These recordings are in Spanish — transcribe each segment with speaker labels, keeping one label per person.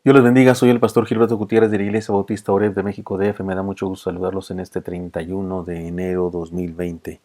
Speaker 1: Dios les bendiga, soy el pastor Gilberto Gutiérrez de la Iglesia Bautista Oreb de México DF. Me da mucho gusto saludarlos en este 31 de enero 2020.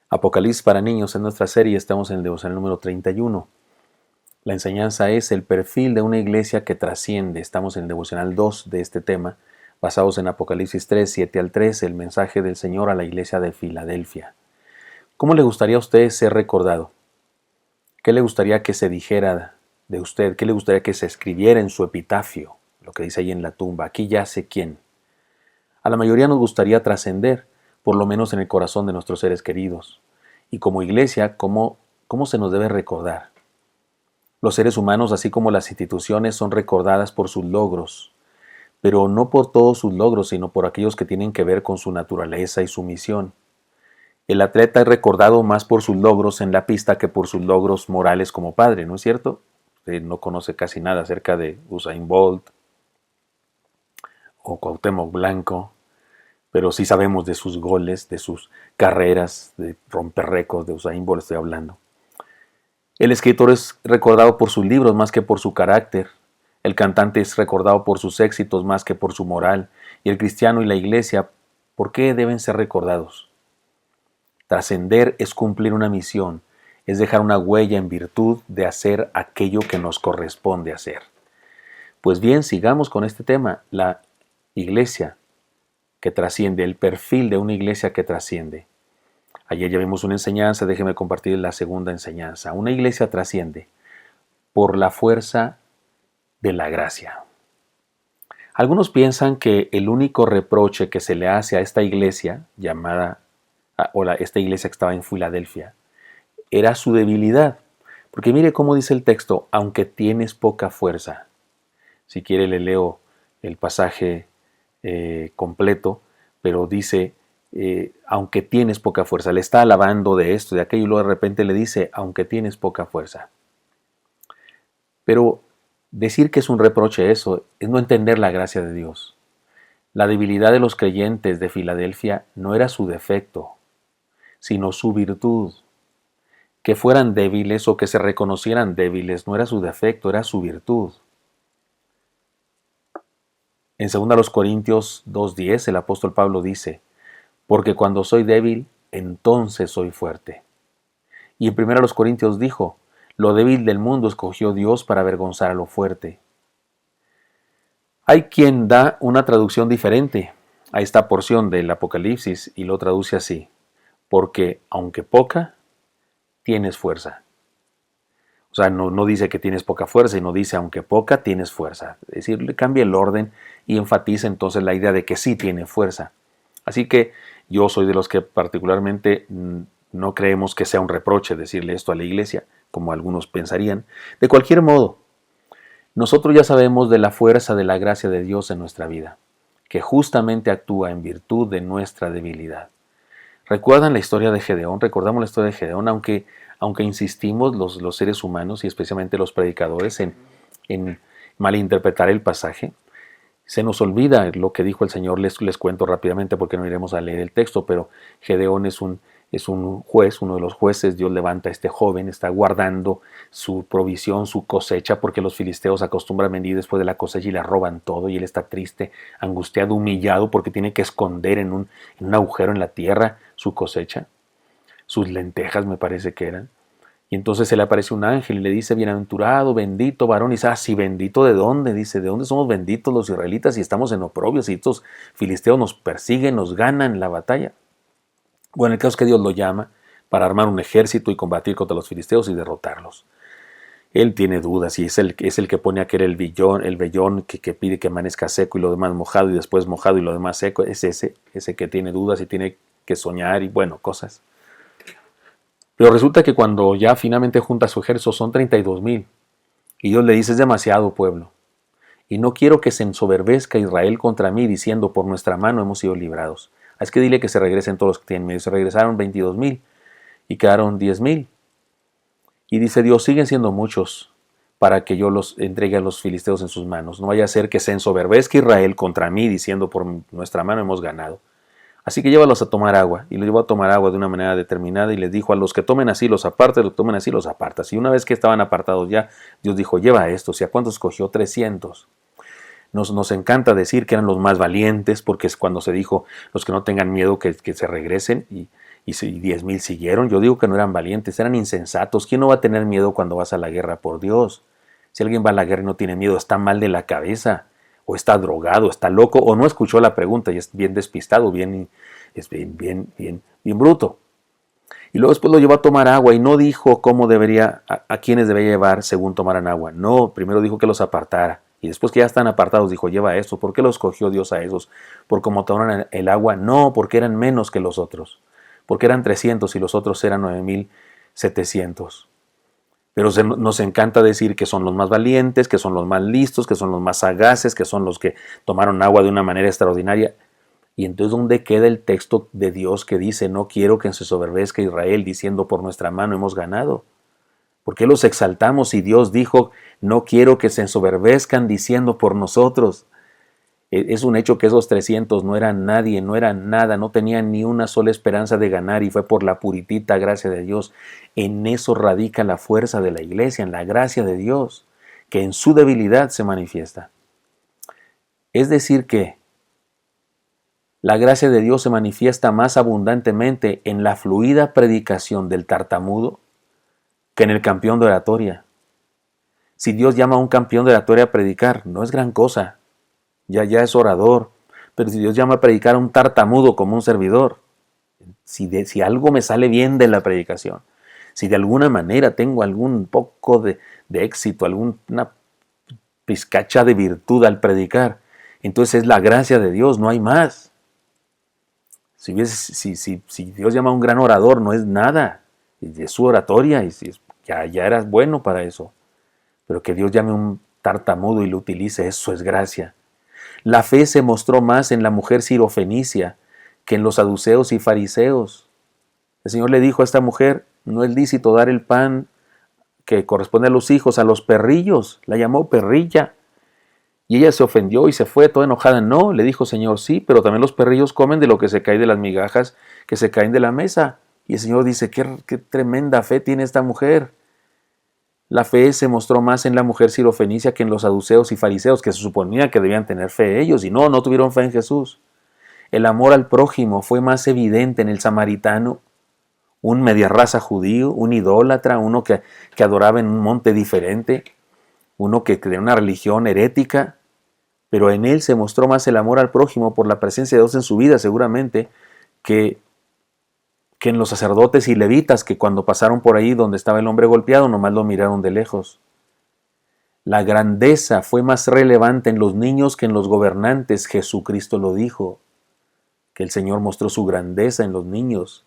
Speaker 1: Apocalipsis para niños en nuestra serie, estamos en el devocional número 31. La enseñanza es el perfil de una iglesia que trasciende. Estamos en el devocional 2 de este tema, basados en Apocalipsis 3, 7 al 13, el mensaje del Señor a la iglesia de Filadelfia. ¿Cómo le gustaría a usted ser recordado? ¿Qué le gustaría que se dijera de usted? ¿Qué le gustaría que se escribiera en su epitafio? Lo que dice ahí en la tumba, aquí yace quién. A la mayoría nos gustaría trascender, por lo menos en el corazón de nuestros seres queridos. Y como iglesia, ¿cómo se nos debe recordar? Los seres humanos, así como las instituciones, son recordadas por sus logros, pero no por todos sus logros, sino por aquellos que tienen que ver con su naturaleza y su misión. El atleta es recordado más por sus logros en la pista que por sus logros morales como padre, ¿no es cierto? Usted no conoce casi nada acerca de Usain Bolt o Cuauhtémoc Blanco, pero sí sabemos de sus goles, de sus carreras, de romper récords. De Usain Bolt estoy hablando. El escritor es recordado por sus libros más que por su carácter. El cantante es recordado por sus éxitos más que por su moral. Y el cristiano y la iglesia, ¿por qué deben ser recordados? Trascender es cumplir una misión, es dejar una huella en virtud de hacer aquello que nos corresponde hacer. Pues bien, sigamos con este tema, la iglesia que trasciende, el perfil de una iglesia que trasciende. Ayer ya vimos una enseñanza, déjeme compartir la segunda enseñanza. Una iglesia trasciende por la fuerza de la gracia. Algunos piensan que el único reproche que se le hace a esta iglesia esta iglesia que estaba en Filadelfia, era su debilidad. Porque mire cómo dice el texto, aunque tienes poca fuerza. Si quiere le leo el pasaje completo, pero dice, aunque tienes poca fuerza. Le está alabando de esto, de aquello, y luego de repente le dice, aunque tienes poca fuerza. Pero decir que es un reproche eso, es no entender la gracia de Dios. La debilidad de los creyentes de Filadelfia no era su defecto, sino su virtud. Que fueran débiles o que se reconocieran débiles no era su defecto, era su virtud. En 2 Corintios 2:10 el apóstol Pablo dice, porque cuando soy débil, entonces soy fuerte. Y en 1 Corintios dijo, lo débil del mundo escogió Dios para avergonzar a lo fuerte. Hay quien da una traducción diferente a esta porción del Apocalipsis y lo traduce así, porque aunque poca, tienes fuerza. O sea, no dice que tienes poca fuerza, sino dice aunque poca, tienes fuerza. Es decir, le cambia el orden y enfatiza entonces la idea de que sí tiene fuerza. Así que yo soy de los que particularmente no creemos que sea un reproche decirle esto a la iglesia, como algunos pensarían. De cualquier modo, nosotros ya sabemos de la fuerza de la gracia de Dios en nuestra vida, que justamente actúa en virtud de nuestra debilidad. ¿Recuerdan la historia de Gedeón? Recordamos la historia de Gedeón, aunque insistimos los seres humanos y especialmente los predicadores en malinterpretar el pasaje. Se nos olvida lo que dijo el Señor. Les cuento rápidamente porque no iremos a leer el texto, pero Gedeón es un juez, uno de los jueces. Dios levanta a este joven, está guardando su provisión, su cosecha, porque los filisteos acostumbran venir después de la cosecha y le roban todo, y él está triste, angustiado, humillado, porque tiene que esconder en un agujero en la tierra su cosecha, sus lentejas me parece que eran. Y entonces se le aparece un ángel y le dice, bienaventurado, bendito varón. Y dice, sí, bendito ¿de dónde? Dice, ¿de dónde somos benditos los israelitas si estamos en oprobios y estos filisteos nos persiguen, nos ganan la batalla? Bueno, el caso es que Dios lo llama para armar un ejército y combatir contra los filisteos y derrotarlos. Él tiene dudas y es el que pone aquel el vellón que pide que amanezca seco y lo demás mojado y después mojado y lo demás seco. Es ese que tiene dudas y tiene que soñar y bueno, cosas. Pero resulta que cuando ya finalmente junta su ejército son 32,000 y Dios le dice, es demasiado pueblo y no quiero que se ensoberbezca Israel contra mí diciendo, por nuestra mano hemos sido librados. Es que dile que se regresen todos los que tienen medio. Se regresaron 22,000 y quedaron 10,000. Y dice Dios, siguen siendo muchos para que yo los entregue a los filisteos en sus manos. No vaya a ser que se ensoberbezca Israel contra mí diciendo, por nuestra mano hemos ganado. Así que llévalos a tomar agua, y los llevó a tomar agua de una manera determinada, y les dijo, a los que tomen así los apartes, los que tomen así los apartas. Y una vez que estaban apartados ya, Dios dijo, lleva a estos. ¿Y a cuántos escogió? 300. Nos encanta decir que eran los más valientes, porque es cuando se dijo, los que no tengan miedo que se regresen, y 10,000 siguieron. Yo digo que no eran valientes, eran insensatos. ¿Quién no va a tener miedo cuando vas a la guerra, por Dios? Si alguien va a la guerra y no tiene miedo, está mal de la cabeza, o está drogado, está loco, o no escuchó la pregunta y es bien despistado, bien bruto. Y luego después lo llevó a tomar agua y no dijo cómo debería, a quiénes debería llevar según tomaran agua. No, primero dijo que los apartara. Y después que ya están apartados dijo, lleva esto. ¿Por qué los cogió Dios a esos? ¿Por cómo tomaron el agua? No, porque eran menos que los otros. Porque eran 300 y los otros eran 9,700. Pero nos encanta decir que son los más valientes, que son los más listos, que son los más sagaces, que son los que tomaron agua de una manera extraordinaria. Y entonces, ¿dónde queda el texto de Dios que dice, no quiero que se soberbezca Israel diciendo por nuestra mano hemos ganado? ¿Por qué los exaltamos si Dios dijo, no quiero que se ensoberbezcan diciendo por nosotros? Es un hecho que esos 300 no eran nadie, no eran nada, no tenían ni una sola esperanza de ganar y fue por la puritita gracia de Dios. En eso radica la fuerza de la iglesia, en la gracia de Dios, que en su debilidad se manifiesta. Es decir que la gracia de Dios se manifiesta más abundantemente en la fluida predicación del tartamudo que en el campeón de oratoria. Si Dios llama a un campeón de oratoria a predicar, no es gran cosa, ya es orador. Pero si Dios llama a predicar a un tartamudo como un servidor, si algo me sale bien de la predicación, si de alguna manera tengo algún poco de éxito, alguna pizcacha de virtud al predicar, entonces es la gracia de Dios, no hay más. Si Dios llama a un gran orador, no es nada, es su oratoria, y ya eras bueno para eso. Pero que Dios llame a un tartamudo y lo utilice, eso es gracia. La fe se mostró más en la mujer sirofenicia que en los saduceos y fariseos. El Señor le dijo a esta mujer, no es lícito dar el pan que corresponde a los hijos a los perrillos, la llamó perrilla. Y ella se ofendió y se fue toda enojada. No, le dijo, Señor, sí, pero también los perrillos comen de lo que se cae de las migajas que se caen de la mesa. Y el Señor dice, qué tremenda fe tiene esta mujer. La fe se mostró más en la mujer sirofenicia que en los saduceos y fariseos, que se suponía que debían tener fe ellos, y no tuvieron fe en Jesús. El amor al prójimo fue más evidente en el samaritano, un media raza judío, un idólatra, uno que adoraba en un monte diferente, uno que tenía una religión herética, pero en él se mostró más el amor al prójimo por la presencia de Dios en su vida, seguramente, que en los sacerdotes y levitas, que cuando pasaron por ahí donde estaba el hombre golpeado, nomás lo miraron de lejos. La grandeza fue más relevante en los niños que en los gobernantes. Jesucristo lo dijo, que el Señor mostró su grandeza en los niños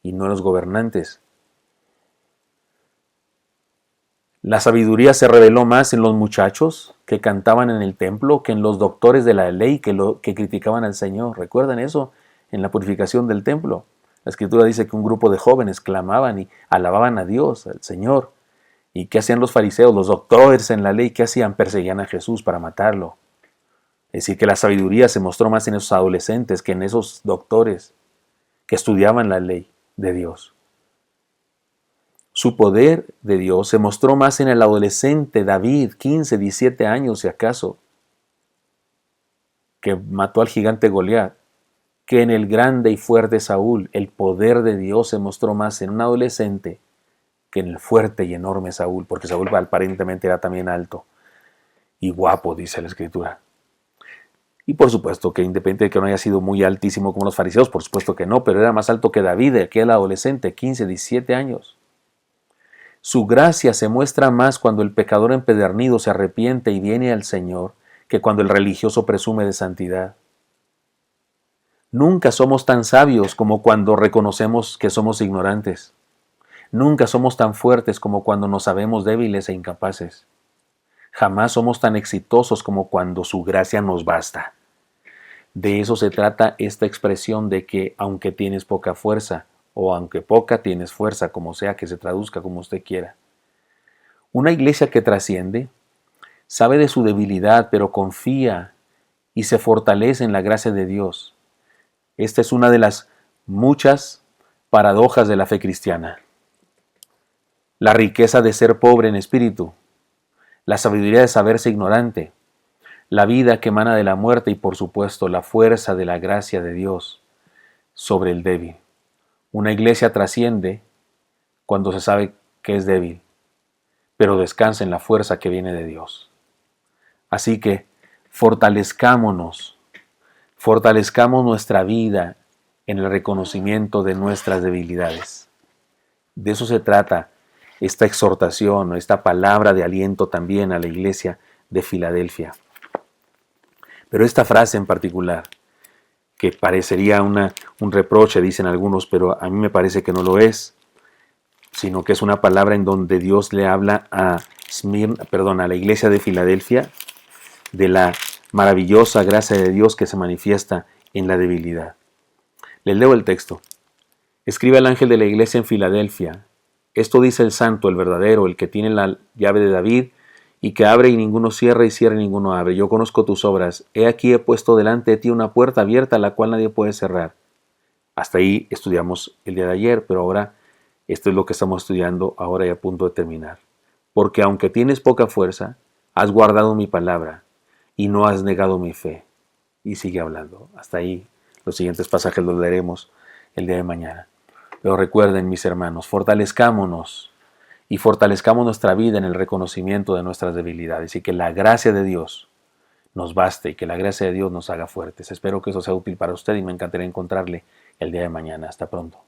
Speaker 1: y no en los gobernantes. La sabiduría se reveló más en los muchachos que cantaban en el templo que en los doctores de la ley que criticaban al Señor. ¿Recuerdan eso? En la purificación del templo. La Escritura dice que un grupo de jóvenes clamaban y alababan a Dios, al Señor. ¿Y qué hacían los fariseos, los doctores en la ley? ¿Qué hacían? Perseguían a Jesús para matarlo. Es decir, que la sabiduría se mostró más en esos adolescentes que en esos doctores que estudiaban la ley de Dios. Su poder de Dios se mostró más en el adolescente David, 15, 17 años si acaso, que mató al gigante Goliat, que en el grande y fuerte Saúl. El poder de Dios se mostró más en un adolescente que en el fuerte y enorme Saúl, porque Saúl aparentemente era también alto y guapo, dice la Escritura. Y por supuesto que independiente de que no haya sido muy altísimo como los fariseos, por supuesto que no, pero era más alto que David, aquel adolescente, 15, 17 años. Su gracia se muestra más cuando el pecador empedernido se arrepiente y viene al Señor que cuando el religioso presume de santidad. Nunca somos tan sabios como cuando reconocemos que somos ignorantes. Nunca somos tan fuertes como cuando nos sabemos débiles e incapaces. Jamás somos tan exitosos como cuando su gracia nos basta. De eso se trata esta expresión de que aunque tienes poca fuerza, o aunque poca tienes fuerza, como sea que se traduzca como usted quiera. Una iglesia que trasciende, sabe de su debilidad, pero confía y se fortalece en la gracia de Dios. Esta es una de las muchas paradojas de la fe cristiana. La riqueza de ser pobre en espíritu, la sabiduría de saberse ignorante, la vida que emana de la muerte y por supuesto la fuerza de la gracia de Dios sobre el débil. Una iglesia trasciende cuando se sabe que es débil, pero descansa en la fuerza que viene de Dios. Así que fortalezcamos nuestra vida en el reconocimiento de nuestras debilidades. De eso se trata esta exhortación, esta palabra de aliento también a la iglesia de Filadelfia. Pero esta frase en particular, que parecería un reproche, dicen algunos, pero a mí me parece que no lo es, sino que es una palabra en donde Dios le habla a la iglesia de Filadelfia de la maravillosa gracia de Dios que se manifiesta en la debilidad. Les leo el texto. Escribe al ángel de la iglesia en Filadelfia: esto dice el santo, el verdadero, el que tiene la llave de David, y que abre y ninguno cierra, y cierra y ninguno abre. Yo conozco tus obras. He aquí he puesto delante de ti una puerta abierta, a la cual nadie puede cerrar. Hasta ahí estudiamos el día de ayer, pero ahora esto es lo que estamos estudiando ahora y a punto de terminar. Porque aunque tienes poca fuerza, has guardado mi palabra y no has negado mi fe. Y sigue hablando. Hasta ahí los siguientes pasajes los leeremos el día de mañana. Pero recuerden, mis hermanos, fortalezcámonos y fortalezcamos nuestra vida en el reconocimiento de nuestras debilidades y que la gracia de Dios nos baste y que la gracia de Dios nos haga fuertes. Espero que eso sea útil para usted y me encantaría encontrarle el día de mañana. Hasta pronto.